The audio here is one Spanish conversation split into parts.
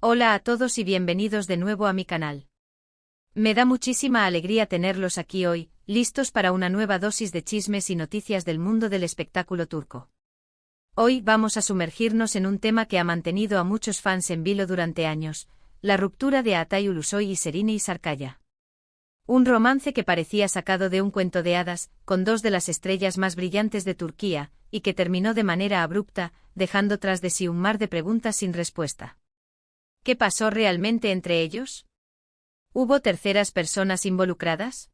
Hola a todos y bienvenidos de nuevo a mi canal. Me da muchísima alegría tenerlos aquí hoy, listos para una nueva dosis de chismes y noticias del mundo del espectáculo turco. Hoy vamos a sumergirnos en un tema que ha mantenido a muchos fans en vilo durante años, la ruptura de Atay Ulusoy y Serine Sarıkaya. Un romance que parecía sacado de un cuento de hadas, con dos de las estrellas más brillantes de Turquía, y que terminó de manera abrupta, dejando tras de sí un mar de preguntas sin respuesta. ¿Qué pasó realmente entre ellos? ¿Hubo terceras personas involucradas?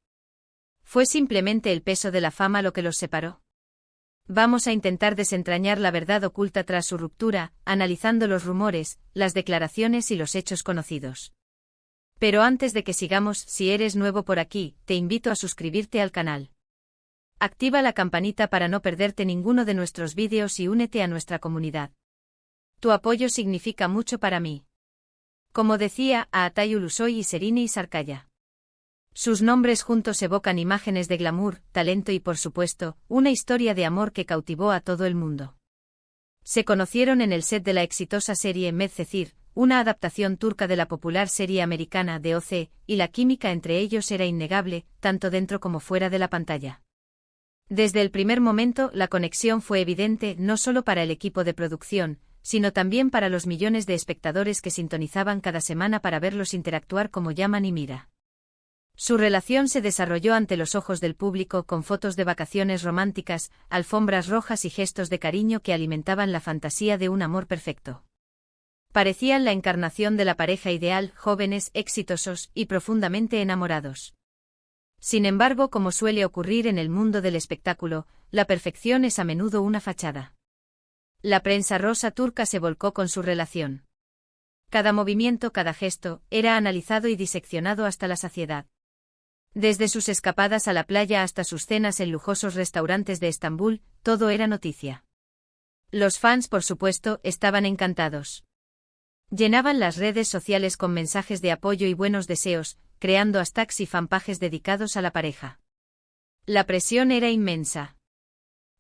¿Fue simplemente el peso de la fama lo que los separó? Vamos a intentar desentrañar la verdad oculta tras su ruptura, analizando los rumores, las declaraciones y los hechos conocidos. Pero antes de que sigamos, si eres nuevo por aquí, te invito a suscribirte al canal. Activa la campanita para no perderte ninguno de nuestros vídeos y únete a nuestra comunidad. Tu apoyo significa mucho para mí. Como decía, a Atay Ulusoy y Serine Sarıkaya. Sus nombres juntos evocan imágenes de glamour, talento y por supuesto, una historia de amor que cautivó a todo el mundo. Se conocieron en el set de la exitosa serie Medcezir, una adaptación turca de la popular serie americana de OC, y la química entre ellos era innegable, tanto dentro como fuera de la pantalla. Desde el primer momento la conexión fue evidente no solo para el equipo de producción, sino también para los millones de espectadores que sintonizaban cada semana para verlos interactuar como Yaman y Mira. Su relación se desarrolló ante los ojos del público con fotos de vacaciones románticas, alfombras rojas y gestos de cariño que alimentaban la fantasía de un amor perfecto. Parecían la encarnación de la pareja ideal, jóvenes, exitosos y profundamente enamorados. Sin embargo, como suele ocurrir en el mundo del espectáculo, la perfección es a menudo una fachada. La prensa rosa turca se volcó con su relación. Cada movimiento, cada gesto, era analizado y diseccionado hasta la saciedad. Desde sus escapadas a la playa hasta sus cenas en lujosos restaurantes de Estambul, todo era noticia. Los fans, por supuesto, estaban encantados. Llenaban las redes sociales con mensajes de apoyo y buenos deseos, creando hashtags y fanpages dedicados a la pareja. La presión era inmensa.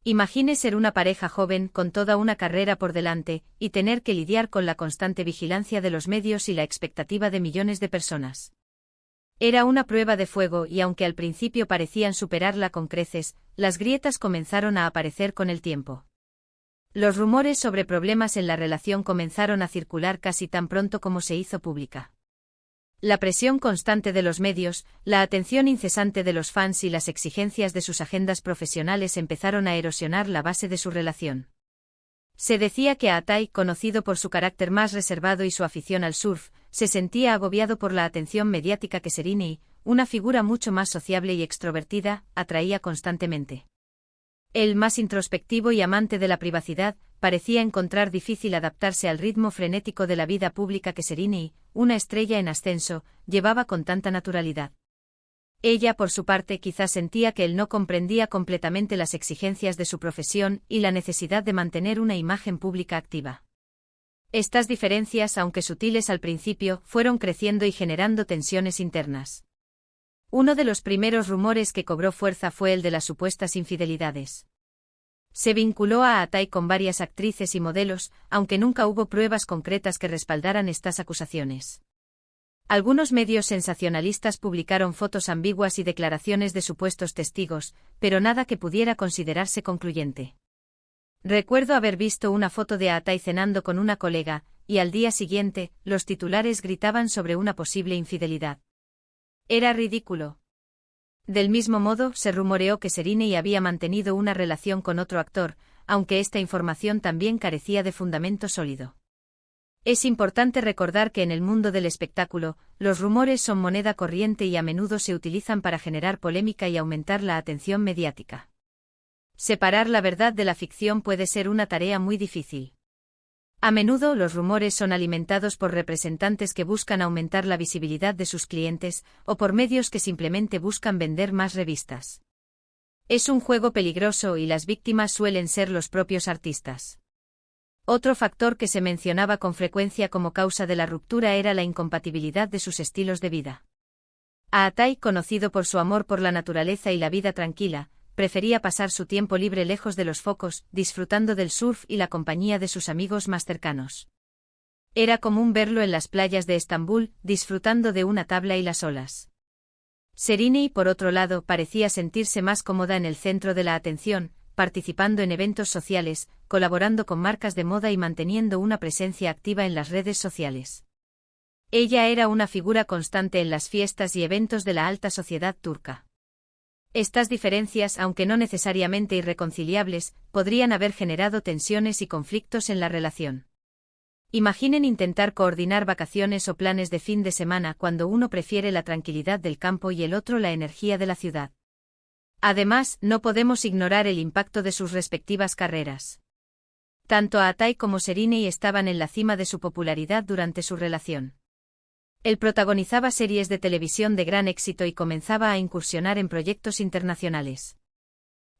Imagine ser una pareja joven con toda una carrera por delante, y tener que lidiar con la constante vigilancia de los medios y la expectativa de millones de personas. Era una prueba de fuego y aunque al principio parecían superarla con creces, las grietas comenzaron a aparecer con el tiempo. Los rumores sobre problemas en la relación comenzaron a circular casi tan pronto como se hizo pública. La presión constante de los medios, la atención incesante de los fans y las exigencias de sus agendas profesionales empezaron a erosionar la base de su relación. Se decía que Atay, conocido por su carácter más reservado y su afición al surf, se sentía agobiado por la atención mediática que Serine, una figura mucho más sociable y extrovertida, atraía constantemente. El más introspectivo y amante de la privacidad, parecía encontrar difícil adaptarse al ritmo frenético de la vida pública que Serine, una estrella en ascenso, llevaba con tanta naturalidad. Ella, por su parte, quizás sentía que él no comprendía completamente las exigencias de su profesión y la necesidad de mantener una imagen pública activa. Estas diferencias, aunque sutiles al principio, fueron creciendo y generando tensiones internas. Uno de los primeros rumores que cobró fuerza fue el de las supuestas infidelidades. Se vinculó a Atay con varias actrices y modelos, aunque nunca hubo pruebas concretas que respaldaran estas acusaciones. Algunos medios sensacionalistas publicaron fotos ambiguas y declaraciones de supuestos testigos, pero nada que pudiera considerarse concluyente. Recuerdo haber visto una foto de Atay cenando con una colega, y al día siguiente, los titulares gritaban sobre una posible infidelidad. Era ridículo. Del mismo modo, se rumoreó que Serine había mantenido una relación con otro actor, aunque esta información también carecía de fundamento sólido. Es importante recordar que en el mundo del espectáculo, los rumores son moneda corriente y a menudo se utilizan para generar polémica y aumentar la atención mediática. Separar la verdad de la ficción puede ser una tarea muy difícil. A menudo los rumores son alimentados por representantes que buscan aumentar la visibilidad de sus clientes, o por medios que simplemente buscan vender más revistas. Es un juego peligroso y las víctimas suelen ser los propios artistas. Otro factor que se mencionaba con frecuencia como causa de la ruptura era la incompatibilidad de sus estilos de vida. Atay, conocido por su amor por la naturaleza y la vida tranquila, prefería pasar su tiempo libre lejos de los focos, disfrutando del surf y la compañía de sus amigos más cercanos. Era común verlo en las playas de Estambul, disfrutando de una tabla y las olas. Serenei, por otro lado, parecía sentirse más cómoda en el centro de la atención, participando en eventos sociales, colaborando con marcas de moda y manteniendo una presencia activa en las redes sociales. Ella era una figura constante en las fiestas y eventos de la alta sociedad turca. Estas diferencias, aunque no necesariamente irreconciliables, podrían haber generado tensiones y conflictos en la relación. Imaginen intentar coordinar vacaciones o planes de fin de semana cuando uno prefiere la tranquilidad del campo y el otro la energía de la ciudad. Además, no podemos ignorar el impacto de sus respectivas carreras. Tanto Atay como Serenei estaban en la cima de su popularidad durante su relación. Él protagonizaba series de televisión de gran éxito y comenzaba a incursionar en proyectos internacionales.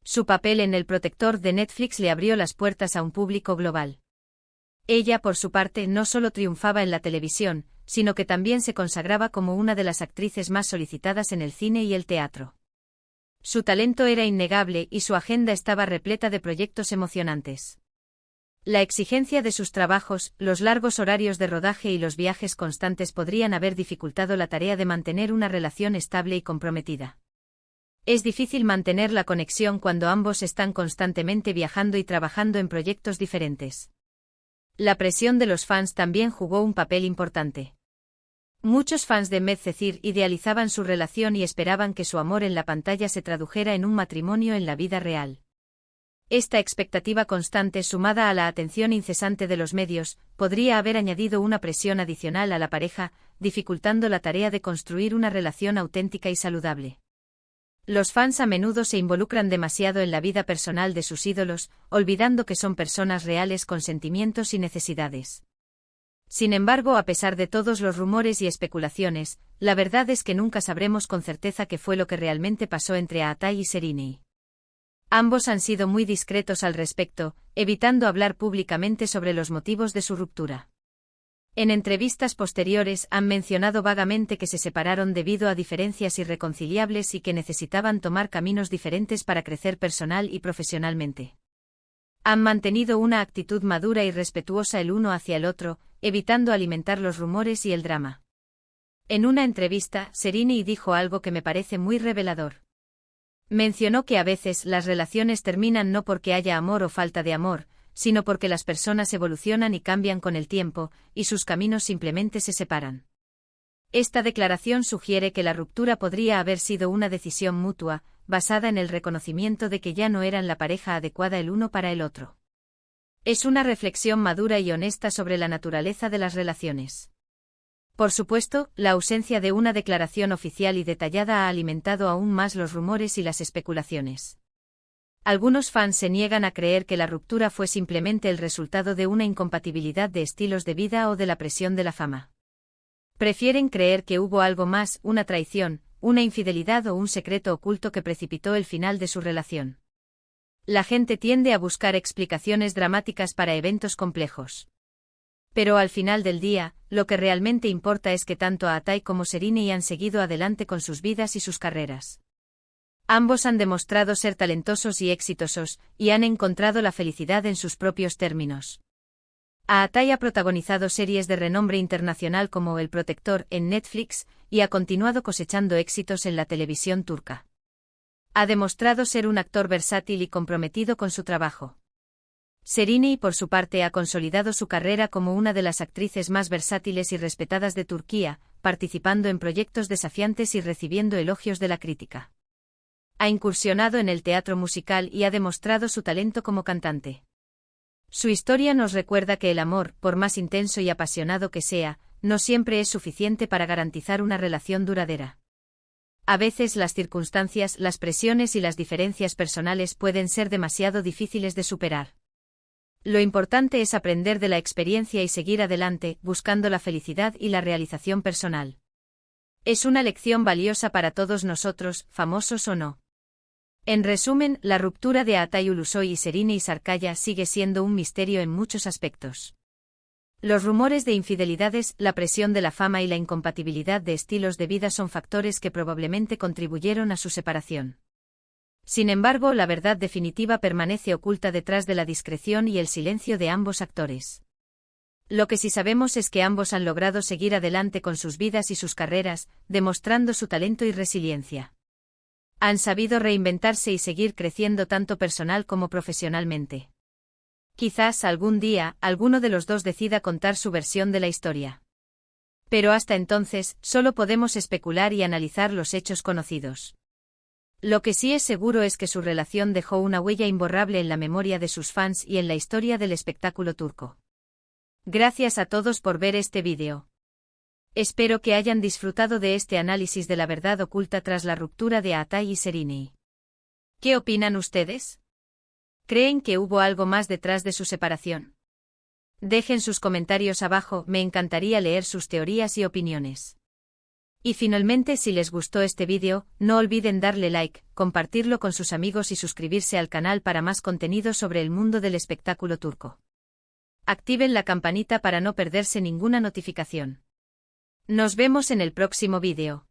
Su papel en El Protector de Netflix le abrió las puertas a un público global. Ella, por su parte, no solo triunfaba en la televisión, sino que también se consagraba como una de las actrices más solicitadas en el cine y el teatro. Su talento era innegable y su agenda estaba repleta de proyectos emocionantes. La exigencia de sus trabajos, los largos horarios de rodaje y los viajes constantes podrían haber dificultado la tarea de mantener una relación estable y comprometida. Es difícil mantener la conexión cuando ambos están constantemente viajando y trabajando en proyectos diferentes. La presión de los fans también jugó un papel importante. Muchos fans de Medcezir idealizaban su relación y esperaban que su amor en la pantalla se tradujera en un matrimonio en la vida real. Esta expectativa constante, sumada a la atención incesante de los medios, podría haber añadido una presión adicional a la pareja, dificultando la tarea de construir una relación auténtica y saludable. Los fans a menudo se involucran demasiado en la vida personal de sus ídolos, olvidando que son personas reales con sentimientos y necesidades. Sin embargo, a pesar de todos los rumores y especulaciones, la verdad es que nunca sabremos con certeza qué fue lo que realmente pasó entre Atay y Serenei. Ambos han sido muy discretos al respecto, evitando hablar públicamente sobre los motivos de su ruptura. En entrevistas posteriores han mencionado vagamente que se separaron debido a diferencias irreconciliables y que necesitaban tomar caminos diferentes para crecer personal y profesionalmente. Han mantenido una actitud madura y respetuosa el uno hacia el otro, evitando alimentar los rumores y el drama. En una entrevista, Serenei dijo algo que me parece muy revelador. Mencionó que a veces las relaciones terminan no porque haya amor o falta de amor, sino porque las personas evolucionan y cambian con el tiempo, y sus caminos simplemente se separan. Esta declaración sugiere que la ruptura podría haber sido una decisión mutua, basada en el reconocimiento de que ya no eran la pareja adecuada el uno para el otro. Es una reflexión madura y honesta sobre la naturaleza de las relaciones. Por supuesto, la ausencia de una declaración oficial y detallada ha alimentado aún más los rumores y las especulaciones. Algunos fans se niegan a creer que la ruptura fue simplemente el resultado de una incompatibilidad de estilos de vida o de la presión de la fama. Prefieren creer que hubo algo más, una traición, una infidelidad o un secreto oculto que precipitó el final de su relación. La gente tiende a buscar explicaciones dramáticas para eventos complejos. Pero al final del día, lo que realmente importa es que tanto Atay como Serenei han seguido adelante con sus vidas y sus carreras. Ambos han demostrado ser talentosos y exitosos, y han encontrado la felicidad en sus propios términos. Atay ha protagonizado series de renombre internacional como El Protector en Netflix, y ha continuado cosechando éxitos en la televisión turca. Ha demostrado ser un actor versátil y comprometido con su trabajo. Serenei, por su parte, ha consolidado su carrera como una de las actrices más versátiles y respetadas de Turquía, participando en proyectos desafiantes y recibiendo elogios de la crítica. Ha incursionado en el teatro musical y ha demostrado su talento como cantante. Su historia nos recuerda que el amor, por más intenso y apasionado que sea, no siempre es suficiente para garantizar una relación duradera. A veces las circunstancias, las presiones y las diferencias personales pueden ser demasiado difíciles de superar. Lo importante es aprender de la experiencia y seguir adelante, buscando la felicidad y la realización personal. Es una lección valiosa para todos nosotros, famosos o no. En resumen, la ruptura de Atay Ulusoy y Serenei Sarkaya sigue siendo un misterio en muchos aspectos. Los rumores de infidelidades, la presión de la fama y la incompatibilidad de estilos de vida son factores que probablemente contribuyeron a su separación. Sin embargo, la verdad definitiva permanece oculta detrás de la discreción y el silencio de ambos actores. Lo que sí sabemos es que ambos han logrado seguir adelante con sus vidas y sus carreras, demostrando su talento y resiliencia. Han sabido reinventarse y seguir creciendo tanto personal como profesionalmente. Quizás algún día, alguno de los dos decida contar su versión de la historia. Pero hasta entonces, solo podemos especular y analizar los hechos conocidos. Lo que sí es seguro es que su relación dejó una huella imborrable en la memoria de sus fans y en la historia del espectáculo turco. Gracias a todos por ver este vídeo. Espero que hayan disfrutado de este análisis de la verdad oculta tras la ruptura de Atay y Serenay. ¿Qué opinan ustedes? ¿Creen que hubo algo más detrás de su separación? Dejen sus comentarios abajo, me encantaría leer sus teorías y opiniones. Y finalmente, si les gustó este vídeo, no olviden darle like, compartirlo con sus amigos y suscribirse al canal para más contenido sobre el mundo del espectáculo turco. Activen la campanita para no perderse ninguna notificación. Nos vemos en el próximo vídeo.